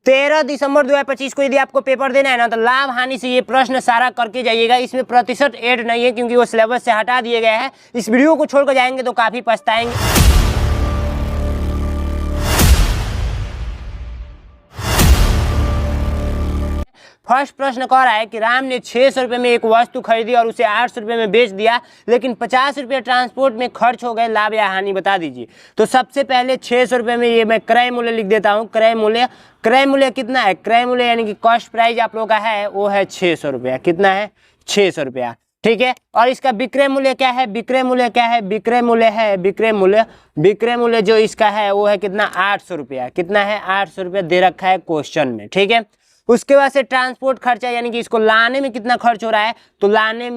13 दिसंबर 2025 को यदि आपको पेपर देना है ना तो लाभ हानि से ये प्रश्न सारा करके जाइएगा। इसमें प्रतिशत ऐड नहीं है क्योंकि वो सिलेबस से हटा दिए गए हैं। इस वीडियो को छोड़कर जाएंगे तो काफी पछताएंगे। फर्स्ट प्रश्न कह रहा है कि राम ने 600 रुपये में एक वस्तु खरीदी और उसे 800 रुपये में बेच दिया, लेकिन 50 रुपये ट्रांसपोर्ट में खर्च हो गए, लाभ या हानि बता दीजिए। तो सबसे पहले 600 रुपये में ये मैं क्रय मूल्य लिख देता हूँ। क्रय मूल्य कितना है? क्रय मूल्य यानी कि कॉस्ट प्राइस आप लोगों का है वो है 600 रुपया। कितना है? 600 रुपया। ठीक है। और इसका विक्रय मूल्य क्या है? विक्रय मूल्य क्या है? विक्रय मूल्य जो इसका है वो है कितना? 800 रुपया। कितना है? 800 रुपया दे रखा है क्वेश्चन में। ठीक है। उसके बाद से ट्रांसपोर्ट खर्चा यानी कि इसको लाने में कितना खर्च हो रहा है, तो लाने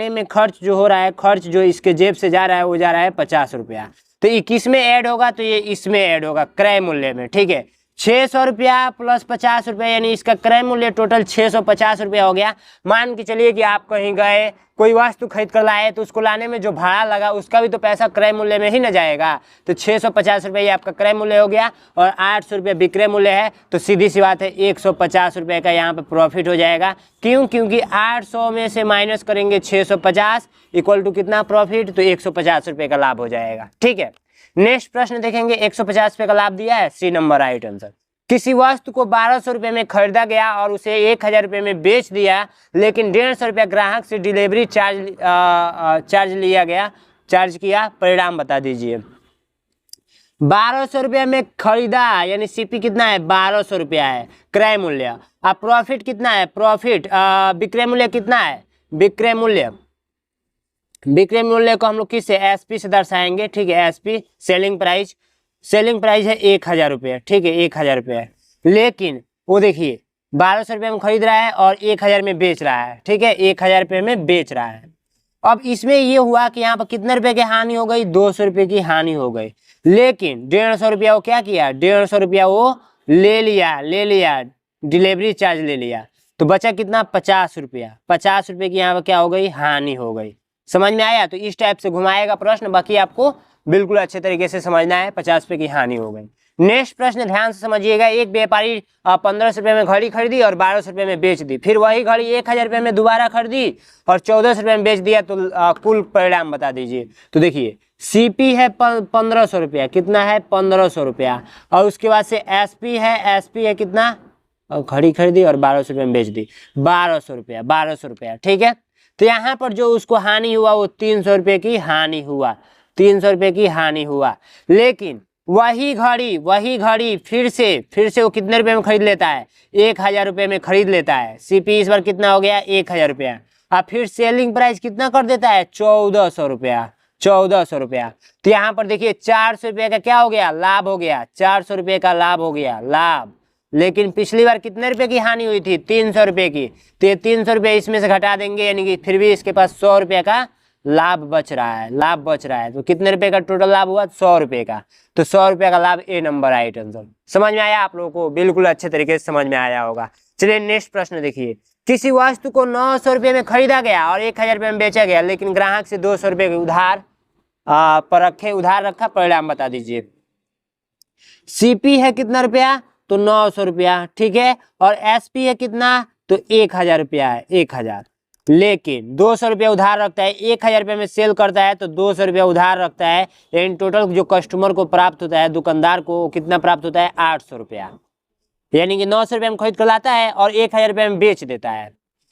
में खर्च जो हो रहा है, खर्च जो इसके जेब से जा रहा है वो जा रहा है 50 रुपया। तो ये किस में ऐड होगा? तो ये इसमें ऐड होगा, क्रय मूल्य में। ठीक है। 600 रुपया प्लस 50 रुपया यानी इसका क्रय मूल्य टोटल 650 रुपया हो गया। मान के चलिए कि आप कहीं गए, कोई वस्तु खरीद कर लाए, तो उसको लाने में जो भाड़ा लगा उसका भी तो पैसा क्रय मूल्य में ही न जाएगा। तो 650 रुपये ये आपका क्रय मूल्य हो गया और 800 रुपये विक्रय मूल्य है। तो सीधी सी बात है 150 रुपये का यहाँ पे प्रॉफिट हो जाएगा। क्यों? क्योंकि 800 में से माइनस करेंगे 650 इक्वल टू कितना प्रॉफिट? तो 150 रुपये का लाभ हो जाएगा। ठीक है। नेक्स्ट प्रश्न देखेंगे। 150 रुपये का लाभ दिया है, सी नंबर राइट आंसर। किसी वस्तु को 1200 रुपये में खरीदा गया और उसे 1000 रुपये में बेच दिया, लेकिन 150 रुपया ग्राहक से डिलीवरी चार्ज किया, परिणाम बता दीजिए। 1200 रुपये में खरीदा यानी सीपी कितना है? 1200 रुपया है क्रय मूल्य। अब प्रॉफिट कितना है? विक्रय मूल्य कितना है? विक्रय मूल्य को हम लोग किससे? एसपी से दर्शाएंगे। ठीक है। एसपी सेलिंग प्राइस है 1000 रुपये। ठीक है। 1000 रुपये। लेकिन वो देखिए 1200 रुपये में खरीद रहा है और 1000 में बेच रहा है। ठीक है। 1000 रुपये में बेच रहा है। अब इसमें ये हुआ कि यहाँ पर कितने रुपए की हानि हो गई? 200 रुपये की हानि हो गई। लेकिन 150 रुपया वो क्या किया? 150 रुपया वो ले लिया, डिलीवरी चार्ज ले लिया। तो बचा कितना? 50 रुपया। 50 रुपये की यहाँ पर क्या हो गई? हानि हो गई। समझ में आया? तो इस टाइप से घुमाएगा प्रश्न, बाकी आपको बिल्कुल अच्छे तरीके से समझना है। 50 रुपये की हानि हो गई। नेक्स्ट प्रश्न ध्यान से समझिएगा। एक व्यापारी 1500 रुपये में घड़ी खरीदी और 1200 रुपये में बेच दी, फिर वही घड़ी 1000 रुपये में दोबारा खरीदी और 1400 रुपये में बेच दिया, तो कुल परिणाम बता दीजिए। तो देखिए सीपी है 1500 रुपया। कितना है? 1500 रुपया। और उसके बाद से एसपी है कितना? घड़ी खरीदी और 1200 रुपये में बेच दी, 1200 रुपया। ठीक है। तो यहाँ पर जो उसको हानि हुआ वो 300 रुपये की हानि हुआ। 300 रुपये की हानि हुआ। लेकिन वही घड़ी फिर से वो कितने रुपए में खरीद लेता है? 1000 रुपये में खरीद लेता है। सीपी इस बार कितना हो गया? 1000 रुपया। अब फिर सेलिंग प्राइस कितना कर देता है? 1400 रुपया। 1400 रुपया। तो यहाँ पर देखिए 400 रुपये का क्या हो गया? लाभ हो गया। 400 रुपये का लाभ हो गया, लाभ। लेकिन पिछली बार कितने रुपए की हानि हुई थी? 300 रुपये की। तो ये 300 रुपये इसमें से घटा देंगे, यानी कि फिर भी इसके पास 100 रुपये का लाभ बच रहा है। तो कितने रुपए का टोटल लाभ हुआ? 100 रुपये का। तो 100 रुपये का लाभ ए नंबर राइट आंसर। समझ में आया आप लोगों को? बिल्कुल अच्छे तरीके से समझ में आया होगा। चलिए नेक्स्ट प्रश्न देखिए। किसी वस्तु को 900 रुपये में खरीदा गया और 1000 रुपये में बेचा गया, लेकिन ग्राहक से 200 रुपये उधार रखा, परिणाम बता दीजिए। सीपी है कितना रुपया? तो 900 रुपया। ठीक है। और एसपी है कितना? तो 1000 रुपया है, 1000। लेकिन 200 रुपया उधार रखता है, 1000 रुपये में सेल करता है तो 200 रुपया उधार रखता है। इन टोटल जो कस्टमर को प्राप्त होता है, दुकानदार को कितना प्राप्त होता है? 800 रुपया। यानी कि 900 रुपये में खरीद कर लाता है और 1000 रुपये में बेच देता है।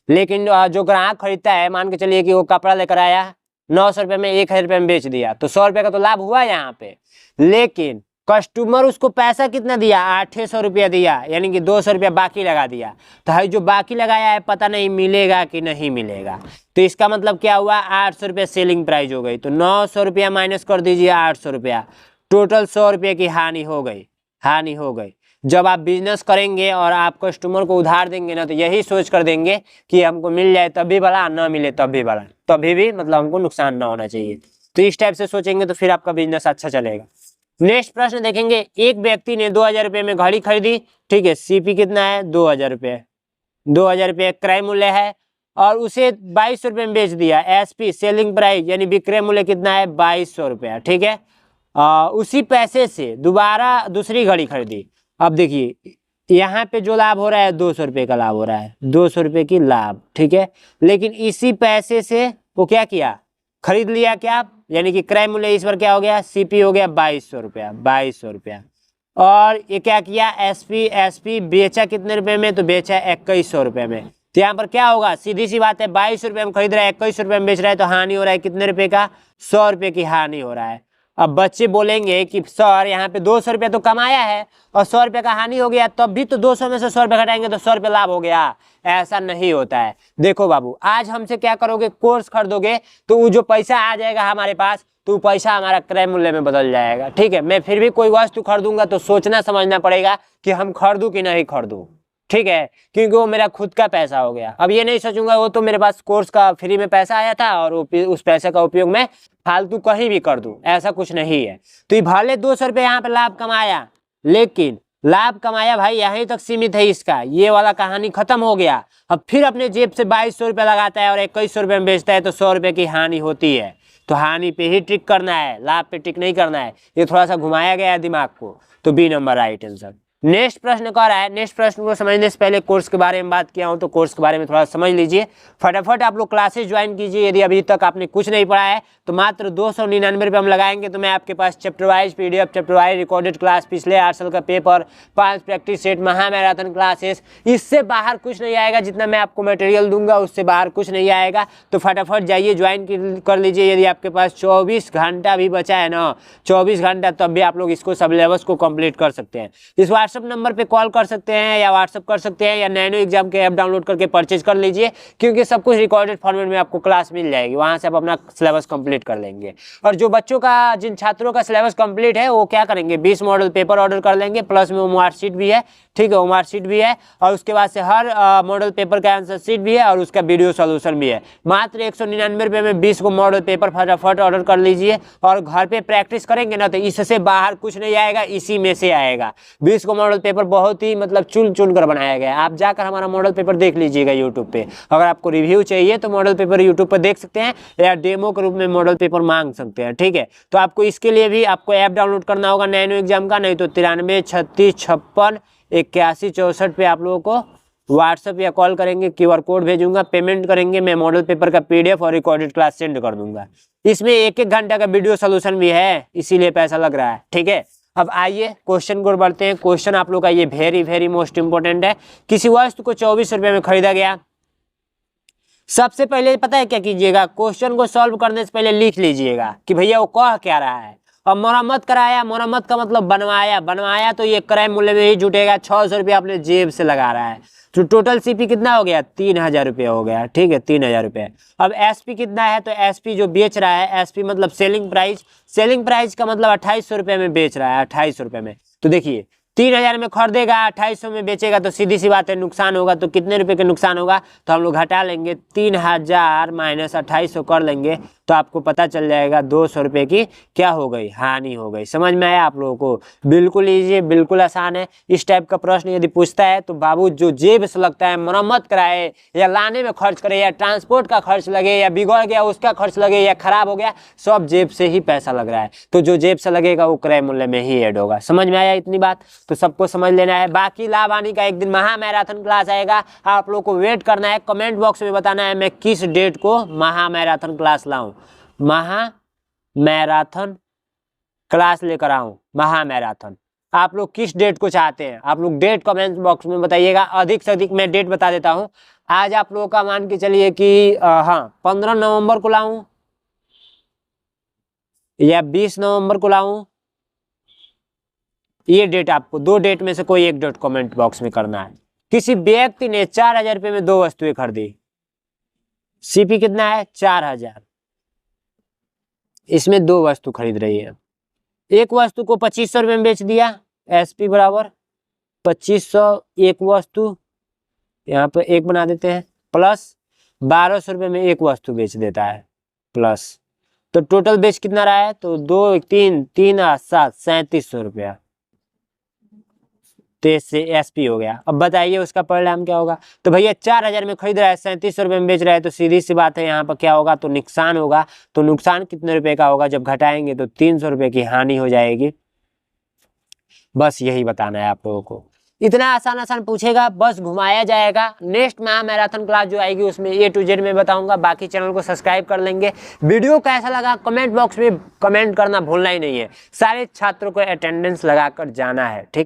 लेकिन जो ग्राहक खरीदता है, मान के चलिए कि वो कपड़ा लेकर आया, 900 रुपये में 1000 रुपये में बेच दिया, तो 100 रुपये का तो लाभ हुआ यहाँ पे। लेकिन कस्टमर उसको पैसा कितना दिया? 800 रुपया दिया, यानी कि 200 रुपया बाकी लगा दिया। तो है जो बाकी लगाया है पता नहीं मिलेगा कि नहीं मिलेगा। तो इसका मतलब क्या हुआ? 800 रुपया सेलिंग प्राइस हो गई। तो 900 रुपया माइनस कर दीजिए 800 रुपया, टोटल 100 रुपये की हानि हो गई। जब आप बिजनेस करेंगे और आप कस्टमर को उधार देंगे ना, तो यही सोच कर देंगे कि हमको मिल जाए तब भी भला, ना मिले तब भी भला, तभी भी मतलब हमको नुकसान ना होना चाहिए। तो इस टाइप से सोचेंगे तो फिर आपका बिजनेस अच्छा चलेगा। नेक्स्ट प्रश्न देखेंगे। एक व्यक्ति ने 2000 रुपये में घड़ी खरीदी। ठीक है। सीपी कितना है? 2000 रुपये। 2000 रुपये क्रय मूल्य है और उसे 2200 रुपये में बेच दिया। एसपी सेलिंग प्राइस यानी विक्रय मूल्य कितना है? 2200 रुपया। ठीक है। उसी पैसे से दोबारा दूसरी घड़ी खरीदी अब देखिए यहाँ पे जो लाभ हो रहा है 200 रुपये का लाभ हो रहा है, 200 रुपये की लाभ, ठीक है। लेकिन इसी पैसे से वो क्या किया, खरीद लिया क्या, यानी कि क्रय मूल्य इस बार क्या हो गया, सीपी हो गया 2200 रुपया, 2200 रुपया। और ये क्या किया, एसपी बेचा कितने रुपए में, तो बेचा 2100 रुपये में। तो यहाँ पर क्या होगा, सीधी सी बात है, 2200 रुपये में खरीद रहा है, 2100 रुपये में बेच रहा है, तो हानि हो रहा है कितने रुपए का, 100 रुपये की हानि हो रहा है। अब बच्चे बोलेंगे कि सर यहाँ पे 200 रुपया तो कमाया है और 100 रुपये का हानि हो गया, तब भी तो 200 में से 100 रुपये घटाएंगे तो 100 रुपये लाभ हो गया। ऐसा नहीं होता है। देखो बाबू, आज हमसे क्या करोगे, कोर्स खरीदोगे तो वो जो पैसा आ जाएगा हमारे पास, तो पैसा हमारा क्रय मूल्य में बदल जाएगा, ठीक है। मैं फिर भी कोई वस्तु खरीदूंगा तो सोचना समझना पड़ेगा कि हम खरीदूं कि नहीं खरीदूं, ठीक है, क्योंकि वो मेरा खुद का पैसा हो गया। अब ये नहीं सोचूंगा वो तो मेरे पास कोर्स का फ्री में पैसा आया था और उस पैसे का उपयोग मैं फालतू कहीं भी कर दूं, ऐसा कुछ नहीं है। तो ये भले 200 रुपये यहाँ पे लाभ कमाया, लेकिन लाभ कमाया भाई यहीं तक सीमित है इसका, ये वाला कहानी खत्म हो गया। अब फिर अपने जेब से 2200 रुपये लगाता है और 2100 रुपये में बेचता है, तो 100 रुपये की हानि होती है। तो हानि पे ही टिक करना है, लाभ पे टिक नहीं करना है। ये थोड़ा सा घुमाया गया है दिमाग को, तो B number right answer. Next प्रश्न कह रहा है, नेक्स्ट प्रश्न को समझने से पहले कोर्स के बारे में बात किया हूं, तो कोर्स के बारे में थोड़ा समझ लीजिए। फटाफट आप लोग क्लासेस ज्वाइन कीजिए। यदि अभी तक आपने कुछ नहीं पढ़ा है तो मात्र 299 रुपये हम लगाएंगे, तो मैं आपके पास chapter wise PDF, chapter wise recorded class, पिछले 8 साल का पेपर, 5 प्रैक्टिस सेट, महा मैराथन क्लासेस, इससे बाहर कुछ नहीं आएगा। जितना मैं आपको मटेरियल दूंगा उससे बाहर कुछ नहीं आएगा। तो फटाफट जाइए ज्वाइन कर लीजिए। यदि आपके पास 24 घंटा भी बचा है ना, 24 घंटा, तब भी आप लोग इसको सिलेबस को कंप्लीट कर सकते हैं। इस व्हाट्सएप नंबर पे कॉल कर सकते हैं या व्हाट्सएप कर सकते हैं, या नैनो एग्जाम के ऐप डाउनलोड करके परचेज कर लीजिए, क्योंकि सब कुछ रिकॉर्डेड फॉर्मेट में आपको क्लास मिल जाएगी, वहां से आप अपना सिलेबस कंप्लीट कर लेंगे। और जो बच्चों का, जिन छात्रों का सिलेबस कंप्लीट है, वो क्या करेंगे, 20 मॉडल पेपर ऑर्डर कर लेंगे, प्लस में वो मार्कशीट भी है, ठीक है, वो मार्कशीट भी है, और उसके बाद से हर मॉडल पेपर का आंसर शीट भी है और उसका वीडियो सॉल्यूशन भी है। मात्र 199 रुपये में 20 को मॉडल पेपर फटाफट ऑर्डर कर लीजिए और घर पे प्रैक्टिस करेंगे ना, तो इससे बाहर कुछ नहीं आएगा, इसी में से आएगा। 20 को मॉडल पेपर बहुत ही मतलब चुन चुन कर बनाया गया है। आप जाकर हमारा मॉडल पेपर देख लीजिएगा यूट्यूब पे। अगर आपको रिव्यू चाहिए तो मॉडल पेपर यूट्यूब पर देख सकते हैं, या डेमो के रूप में मॉडल पेपर मांग सकते हैं, ठीक है। तो आपको इसके लिए भी आपको ऐप डाउनलोड करना होगा नैनो एग्जाम का, नहीं तो 93 36 56 81 64 पे आप लोगों को व्हाट्सएप या कॉल करेंगे, QR कोड भेजूंगा, पेमेंट करेंगे, मैं मॉडल पेपर का PDF और रिकॉर्डेड क्लास सेंड कर दूंगा। इसमें 1-1 घंटा का वीडियो सोल्यूशन भी है, इसीलिए पैसा लग रहा है, ठीक है। अब आइए क्वेश्चन को बढ़ते हैं। क्वेश्चन आप लोग का ये वेरी मोस्ट इंपोर्टेंट है। किसी वस्तु को 24 रुपये में खरीदा गया। सबसे पहले पता है क्या कीजिएगा, क्वेश्चन को सॉल्व करने से पहले लिख लीजिएगा कि भैया वो कह क्या रहा है। और मरम्मत कराया, मरम्मत का मतलब बनवाया, बनवाया तो ये क्रय मूल्य में ही जुटेगा। 600 रुपये आपने जेब से लगा रहा है, तो टोटल CP कितना हो गया, 3000 रुपये हो गया, ठीक है, 3000 रुपये। अब SP कितना है, तो SP जो बेच रहा है, SP मतलब सेलिंग प्राइस, सेलिंग प्राइस का मतलब 2800 रुपये में बेच रहा है, 2800 रुपये में। तो देखिए 3000 में खरीदेगा, 2800 में बेचेगा, तो सीधी सी बात है नुकसान होगा। तो कितने रुपए का नुकसान होगा, तो हम लोग घटा लेंगे, 3000 माइनस 2800 कर लेंगे, तो आपको पता चल जाएगा 200 रुपये की क्या हो गई, हानि हो गई। समझ में आया आप लोगों को? बिल्कुल ईजी, बिल्कुल आसान है। इस टाइप का प्रश्न यदि पूछता है तो बाबू जो जेब से लगता है, मरम्मत कराए या लाने में खर्च करे, या ट्रांसपोर्ट का खर्च लगे, या बिगड़ गया उसका खर्च लगे, या खराब हो गया, सब जेब से ही पैसा लग रहा है। तो जो जेब से लगेगा वो क्रय मूल्य में ही ऐड होगा। समझ में आया इतनी बात? तो सबको समझ लेना है। बाकी लाभ हानि का एक दिन महा मैराथन क्लास आएगा, आप लोग को वेट करना है, कमेंट बॉक्स में बताना है मैं किस डेट को महा मैराथन क्लास लाऊं, महा मैराथन क्लास लेकर आऊं, महा मैराथन। आप लोग किस डेट को चाहते हैं, आप लोग डेट कमेंट बॉक्स में बताइएगा। अधिक से अधिक मैं डेट बता देता हूं। आज आप लोगों का मान के चलिए कि हाँ 15 नवंबर को लाऊं या 20 नवंबर को लाऊं, ये डेट आपको, दो डेट में से कोई एक डेट कमेंट बॉक्स में करना है। किसी व्यक्ति ने 4000 रुपये में 2 वस्तुएं खरीदी, CP कितना है, 4000, इसमें 2 वस्तु खरीद रही है। एक वस्तु को 2500 रुपये में बेच दिया, SP बराबर 2500, एक वस्तु यहाँ पे एक बना देते हैं, प्लस 1200 रुपये में एक वस्तु बेच देता है, प्लस, तो टोटल बेच कितना रहा है, तो 2 3 3 8 7 3700 रुपया, 23 से SP हो गया। अब बताइए उसका परिणाम क्या होगा। तो भैया 4000 में खरीद रहा है, 3700 रुपये में बेच रहा है, तो सीधी सी बात है यहाँ पर क्या होगा, तो नुकसान होगा। तो नुकसान कितने रुपए का होगा, जब घटाएंगे तो 300 रुपये की हानि हो जाएगी। बस यही बताना है आप लोगों को। इतना आसान आसान पूछेगा, बस घुमाया जाएगा। नेक्स्ट महा मैराथन क्लास जो आएगी उसमें A to Z में बताऊंगा। बाकी चैनल को सब्सक्राइब कर लेंगे। वीडियो कैसा लगा कमेंट बॉक्स में कमेंट करना भूलना ही नहीं है। सारे छात्रों को अटेंडेंस लगाकर जाना है, ठीक।